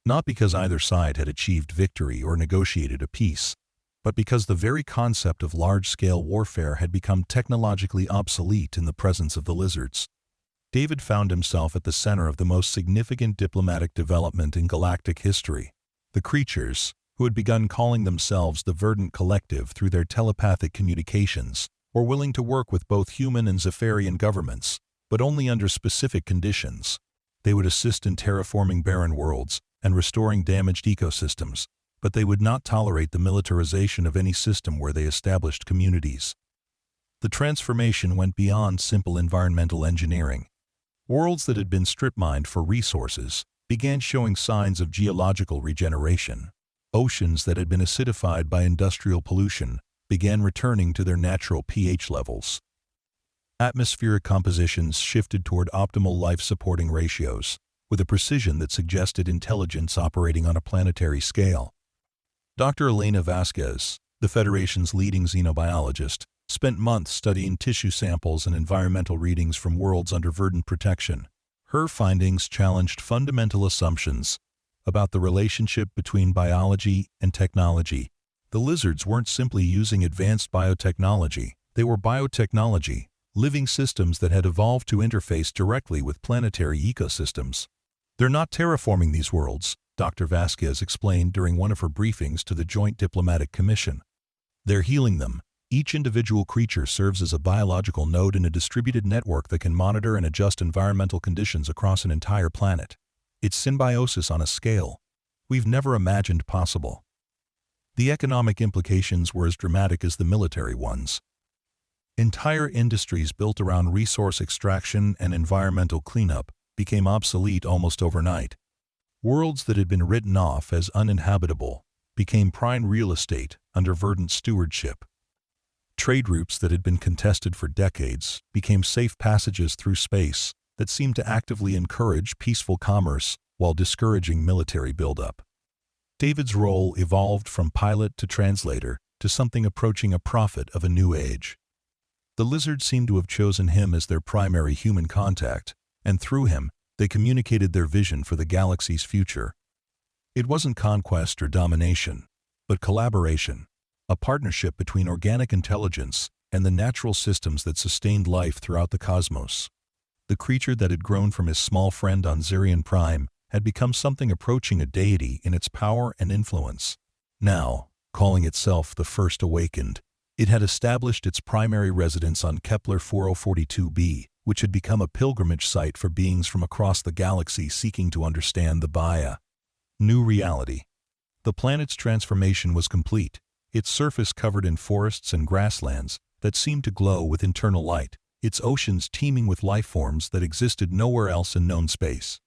not because either side had achieved victory or negotiated a peace, but because the very concept of large-scale warfare had become technologically obsolete in the presence of the lizards. David found himself at the center of the most significant diplomatic development in galactic history. The creatures, who had begun calling themselves the Verdant Collective through their telepathic communications, were willing to work with both human and Zephyrian governments, but only under specific conditions. They would assist in terraforming barren worlds and restoring damaged ecosystems, but they would not tolerate the militarization of any system where they established communities. The transformation went beyond simple environmental engineering. Worlds that had been strip-mined for resources began showing signs of geological regeneration. Oceans that had been acidified by industrial pollution began returning to their natural pH levels. Atmospheric compositions shifted toward optimal life-supporting ratios, with a precision that suggested intelligence operating on a planetary scale. Dr. Elena Vasquez, the Federation's leading xenobiologist, spent months studying tissue samples and environmental readings from worlds under verdant protection. Her findings challenged fundamental assumptions about the relationship between biology and technology. The lizards weren't simply using advanced biotechnology, they were biotechnology, living systems that had evolved to interface directly with planetary ecosystems. They're not terraforming these worlds, Dr. Vasquez explained during one of her briefings to the Joint Diplomatic Commission. They're healing them. Each individual creature serves as a biological node in a distributed network that can monitor and adjust environmental conditions across an entire planet. It's symbiosis on a scale we've never imagined possible. The economic implications were as dramatic as the military ones. Entire industries built around resource extraction and environmental cleanup became obsolete almost overnight. Worlds that had been written off as uninhabitable became prime real estate under verdant stewardship. Trade routes that had been contested for decades became safe passages through space that seemed to actively encourage peaceful commerce while discouraging military buildup. David's role evolved from pilot to translator to something approaching a prophet of a new age. The lizards seemed to have chosen him as their primary human contact, and through him, they communicated their vision for the galaxy's future. It wasn't conquest or domination, but collaboration, a partnership between organic intelligence and the natural systems that sustained life throughout the cosmos. The creature that had grown from his small friend on Zirion Prime had become something approaching a deity in its power and influence. Now, calling itself the First Awakened, it had established its primary residence on Kepler 4042b, which had become a pilgrimage site for beings from across the galaxy seeking to understand the Baya. New reality. The planet's transformation was complete, its surface covered in forests and grasslands that seemed to glow with internal light, its oceans teeming with life forms that existed nowhere else in known space.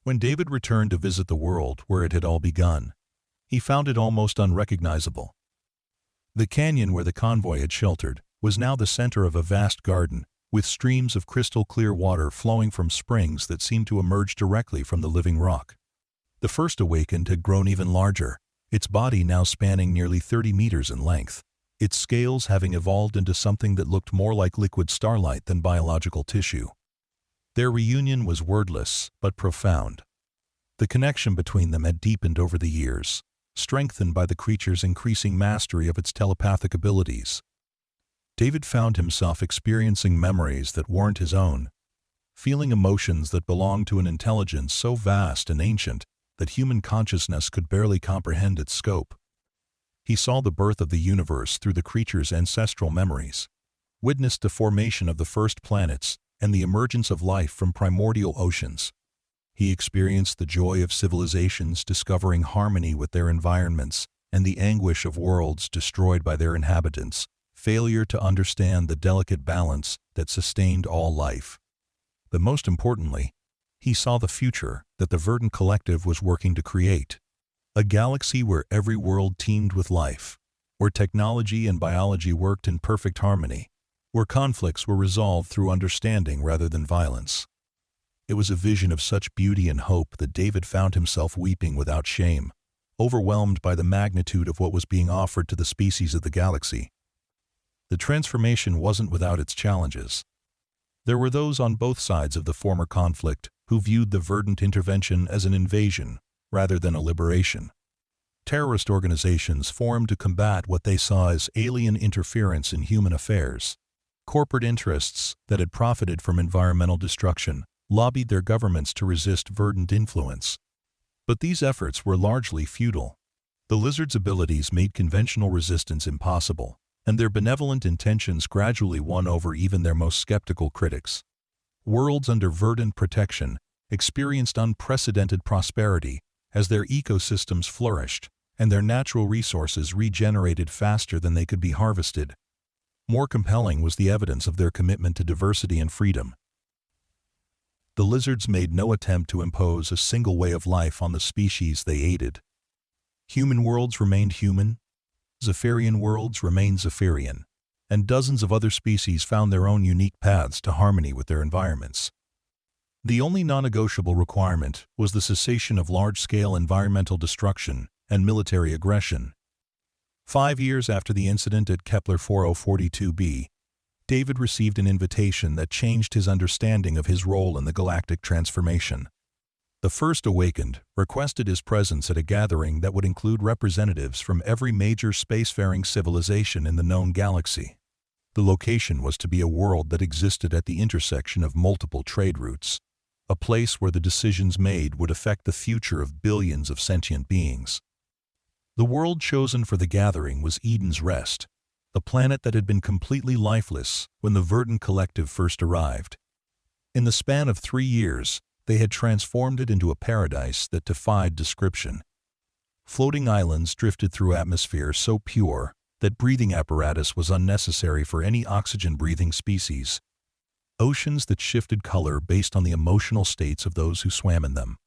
When David returned to visit the world where it had all begun, he found it almost unrecognizable. The canyon where the convoy had sheltered was now the center of a vast garden, with streams of crystal-clear water flowing from springs that seemed to emerge directly from the living rock. The First Awakened had grown even larger, its body now spanning nearly 30 meters in length, its scales having evolved into something that looked more like liquid starlight than biological tissue. Their reunion was wordless but profound. The connection between them had deepened over the years, strengthened by the creature's increasing mastery of its telepathic abilities. David found himself experiencing memories that weren't his own, feeling emotions that belonged to an intelligence so vast and ancient that human consciousness could barely comprehend its scope. He saw the birth of the universe through the creature's ancestral memories, witnessed the formation of the first planets and the emergence of life from primordial oceans. He experienced the joy of civilizations discovering harmony with their environments and the anguish of worlds destroyed by their inhabitants, failure to understand the delicate balance that sustained all life. But most importantly, he saw the future that the Verdant Collective was working to create. A galaxy where every world teemed with life, where technology and biology worked in perfect harmony, where conflicts were resolved through understanding rather than violence. It was a vision of such beauty and hope that David found himself weeping without shame, overwhelmed by the magnitude of what was being offered to the species of the galaxy. The transformation wasn't without its challenges. There were those on both sides of the former conflict who viewed the Verdant intervention as an invasion, rather than a liberation. Terrorist organizations formed to combat what they saw as alien interference in human affairs. Corporate interests that had profited from environmental destruction lobbied their governments to resist verdant influence. But these efforts were largely futile. The lizards' abilities made conventional resistance impossible, and their benevolent intentions gradually won over even their most skeptical critics. Worlds under verdant protection experienced unprecedented prosperity as their ecosystems flourished and their natural resources regenerated faster than they could be harvested. More compelling was the evidence of their commitment to diversity and freedom. The lizards made no attempt to impose a single way of life on the species they aided. Human worlds remained human, Zephyrian worlds remained Zephyrian, and dozens of other species found their own unique paths to harmony with their environments. The only non-negotiable requirement was the cessation of large-scale environmental destruction and military aggression. 5 years after the incident at Kepler 4042b, David received an invitation that changed his understanding of his role in the galactic transformation. The First Awakened requested his presence at a gathering that would include representatives from every major spacefaring civilization in the known galaxy. The location was to be a world that existed at the intersection of multiple trade routes, a place where the decisions made would affect the future of billions of sentient beings. The world chosen for the gathering was Eden's Rest, the planet that had been completely lifeless when the Verdant Collective first arrived. In the span of 3 years, they had transformed it into a paradise that defied description. Floating islands drifted through atmosphere so pure that breathing apparatus was unnecessary for any oxygen-breathing species. Oceans that shifted color based on the emotional states of those who swam in them.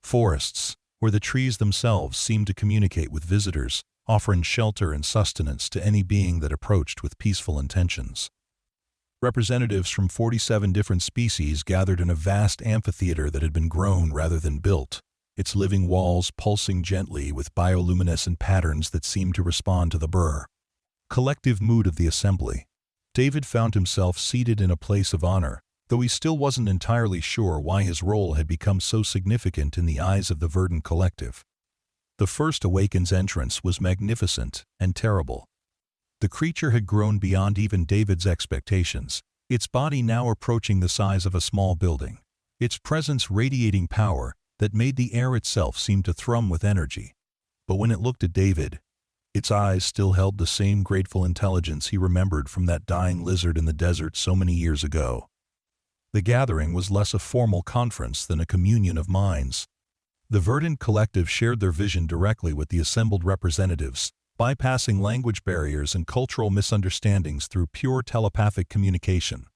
Forests, where the trees themselves seemed to communicate with visitors, offering shelter and sustenance to any being that approached with peaceful intentions. Representatives from 47 different species gathered in a vast amphitheater that had been grown rather than built, its living walls pulsing gently with bioluminescent patterns that seemed to respond to the collective mood of the assembly. David found himself seated in a place of honor, though he still wasn't entirely sure why his role had become so significant in the eyes of the Verdant Collective. The First Awakened's entrance was magnificent and terrible. The creature had grown beyond even David's expectations, its body now approaching the size of a small building, its presence radiating power that made the air itself seem to thrum with energy. But when it looked at David, its eyes still held the same grateful intelligence he remembered from that dying lizard in the desert so many years ago. The gathering was less a formal conference than a communion of minds. The Verdant Collective shared their vision directly with the assembled representatives, bypassing language barriers and cultural misunderstandings through pure telepathic communication.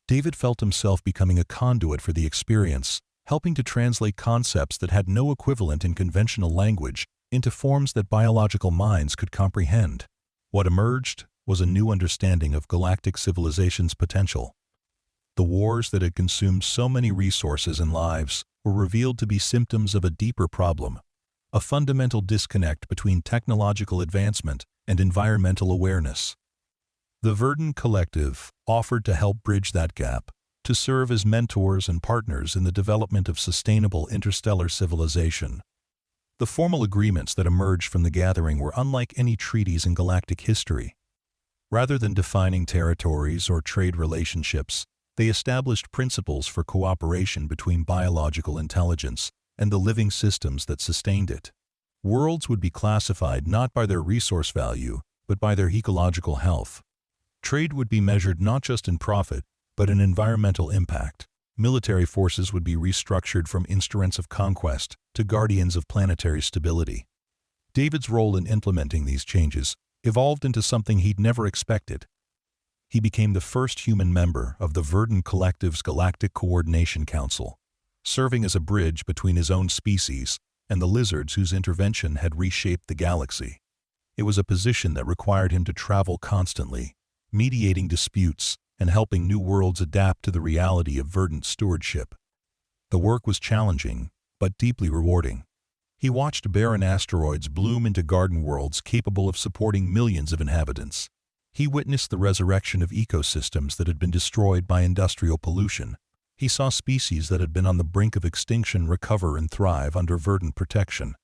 David felt himself becoming a conduit for the experience, helping to translate concepts that had no equivalent in conventional language into forms that biological minds could comprehend. What emerged was a new understanding of galactic civilization's potential. The wars that had consumed so many resources and lives were revealed to be symptoms of a deeper problem, a fundamental disconnect between technological advancement and environmental awareness. The Verdant Collective offered to help bridge that gap, to serve as mentors and partners in the development of sustainable interstellar civilization. The formal agreements that emerged from the gathering were unlike any treaties in galactic history. Rather than defining territories or trade relationships, they established principles for cooperation between biological intelligence and the living systems that sustained it. Worlds would be classified not by their resource value, but by their ecological health. Trade would be measured not just in profit, but in environmental impact. Military forces would be restructured from instruments of conquest to guardians of planetary stability. David's role in implementing these changes evolved into something he'd never expected. He became the first human member of the Verdant Collective's Galactic Coordination Council, serving as a bridge between his own species and the lizards whose intervention had reshaped the galaxy. It was a position that required him to travel constantly, mediating disputes and helping new worlds adapt to the reality of verdant stewardship. The work was challenging, but deeply rewarding. He watched barren asteroids bloom into garden worlds capable of supporting millions of inhabitants. He witnessed the resurrection of ecosystems that had been destroyed by industrial pollution. he saw species that had been on the brink of extinction recover and thrive under verdant protection.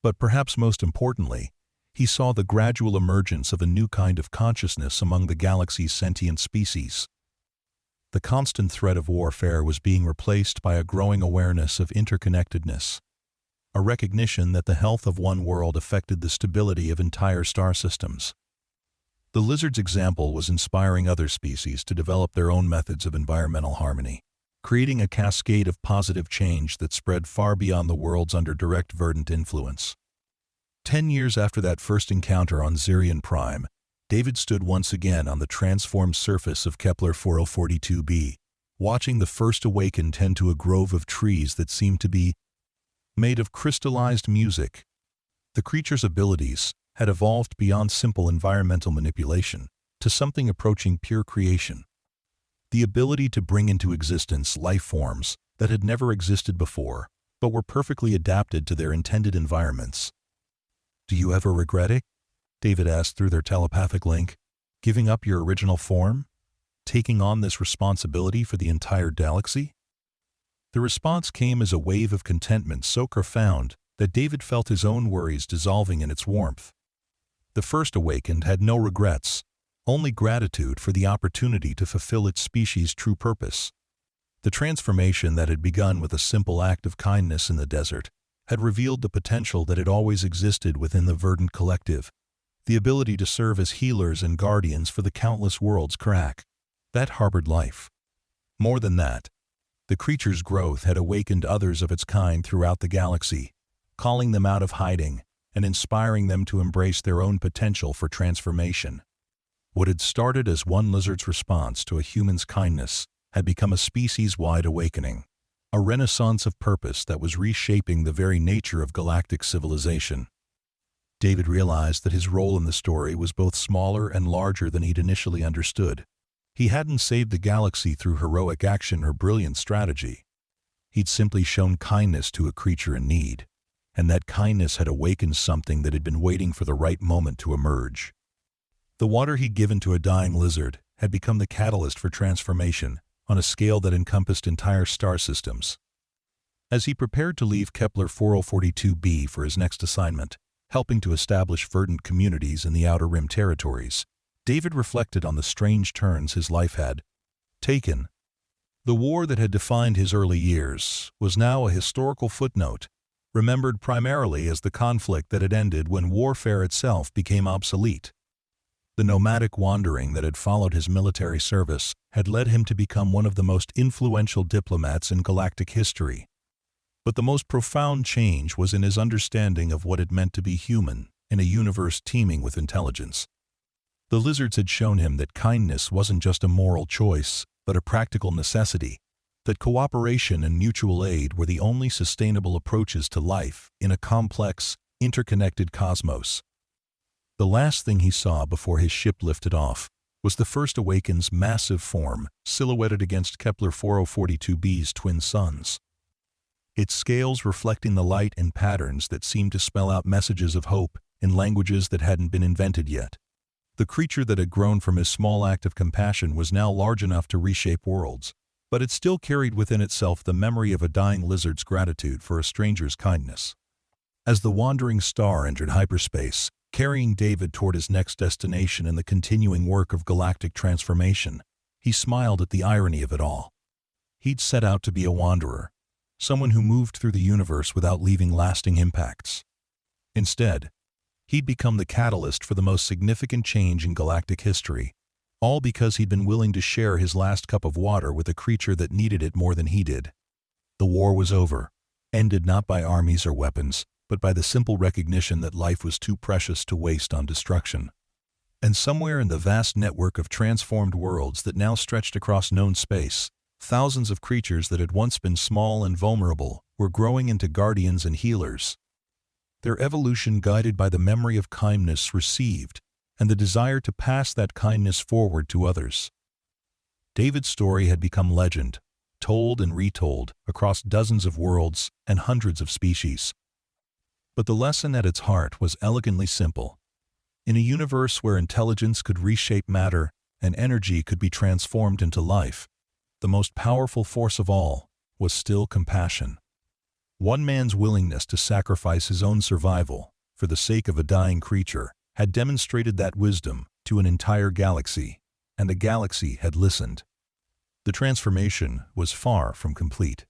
But perhaps most importantly, he saw the gradual emergence of a new kind of consciousness among the galaxy's sentient species. The constant threat of warfare was being replaced by a growing awareness of interconnectedness, a recognition that the health of one world affected the stability of entire star systems. The lizard's example was inspiring other species to develop their own methods of environmental harmony, creating a cascade of positive change that spread far beyond the worlds under direct verdant influence. 10 years after that first encounter on Zirion Prime, David stood once again on the transformed surface of Kepler 4042b, watching the first awakened tend to a grove of trees that seemed to be made of crystallized music. The creature's abilities had evolved beyond simple environmental manipulation to something approaching pure creation. The ability to bring into existence life forms that had never existed before, but were perfectly adapted to their intended environments. "Do you ever regret it?" David asked through their telepathic link. "Giving up your original form? Taking on this responsibility for the entire galaxy?" The response came as a wave of contentment so profound that David felt his own worries dissolving in its warmth. The first awakened had no regrets, only gratitude for the opportunity to fulfill its species' true purpose. The transformation that had begun with a simple act of kindness in the desert had revealed the potential that had always existed within the verdant collective, the ability to serve as healers and guardians for the countless worlds that harbored life. More than that, the creature's growth had awakened others of its kind throughout the galaxy, calling them out of hiding and inspiring them to embrace their own potential for transformation. What had started as one lizard's response to a human's kindness had become a species-wide awakening, a renaissance of purpose that was reshaping the very nature of galactic civilization. David realized that his role in the story was both smaller and larger than he'd initially understood. He hadn't saved the galaxy through heroic action or brilliant strategy. He'd simply shown kindness to a creature in need, and that kindness had awakened something that had been waiting for the right moment to emerge. The water he'd given to a dying lizard had become the catalyst for transformation on a scale that encompassed entire star systems. As he prepared to leave Kepler 4042b for his next assignment, helping to establish verdant communities in the Outer Rim territories, David reflected on the strange turns his life had taken. The war that had defined his early years was now a historical footnote, remembered primarily as the conflict that had ended when warfare itself became obsolete. The nomadic wandering that had followed his military service had led him to become one of the most influential diplomats in galactic history. But the most profound change was in his understanding of what it meant to be human in a universe teeming with intelligence. The lizards had shown him that kindness wasn't just a moral choice, but a practical necessity, that cooperation and mutual aid were the only sustainable approaches to life in a complex, interconnected cosmos. The last thing he saw before his ship lifted off was the first awakened's massive form silhouetted against Kepler 4042b's twin suns. Its scales reflecting the light in patterns that seemed to spell out messages of hope in languages that hadn't been invented yet. The creature that had grown from his small act of compassion was now large enough to reshape worlds, but it still carried within itself the memory of a dying lizard's gratitude for a stranger's kindness. As the wandering star entered hyperspace, carrying David toward his next destination in the continuing work of galactic transformation, he smiled at the irony of it all. He'd set out to be a wanderer, someone who moved through the universe without leaving lasting impacts. Instead, he'd become the catalyst for the most significant change in galactic history, all because he'd been willing to share his last cup of water with a creature that needed it more than he did. The war was over, ended not by armies or weapons, but by the simple recognition that life was too precious to waste on destruction. And somewhere in the vast network of transformed worlds that now stretched across known space, thousands of creatures that had once been small and vulnerable were growing into guardians and healers. Their evolution guided by the memory of kindness received and the desire to pass that kindness forward to others. David's story had become legend, told and retold across dozens of worlds and hundreds of species. But the lesson at its heart was elegantly simple. In a universe where intelligence could reshape matter and energy could be transformed into life, the most powerful force of all, was still compassion. One man's willingness to sacrifice his own survival for the sake of a dying creature had demonstrated that wisdom to an entire galaxy, and the galaxy had listened. The transformation was far from complete.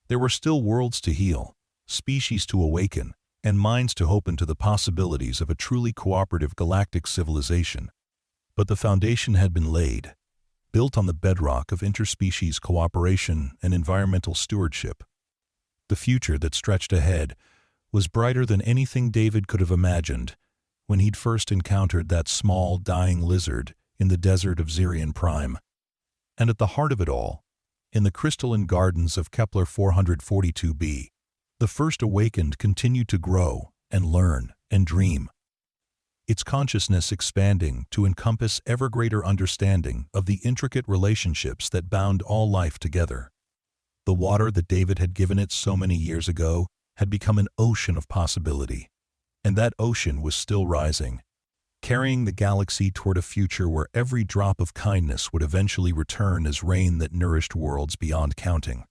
There were still worlds to heal, species to awaken, and minds to open to the possibilities of a truly cooperative galactic civilization. But the foundation had been laid, built on the bedrock of interspecies cooperation and environmental stewardship. The future that stretched ahead was brighter than anything David could have imagined when he'd first encountered that small, dying lizard in the desert of Zirian Prime. And at the heart of it all, in the crystalline gardens of Kepler 442b, the first awakened continued to grow and learn and dream, its consciousness expanding to encompass ever greater understanding of the intricate relationships that bound all life together. The water that David had given it so many years ago had become an ocean of possibility, and that ocean was still rising, carrying the galaxy toward a future where every drop of kindness would eventually return as rain that nourished worlds beyond counting.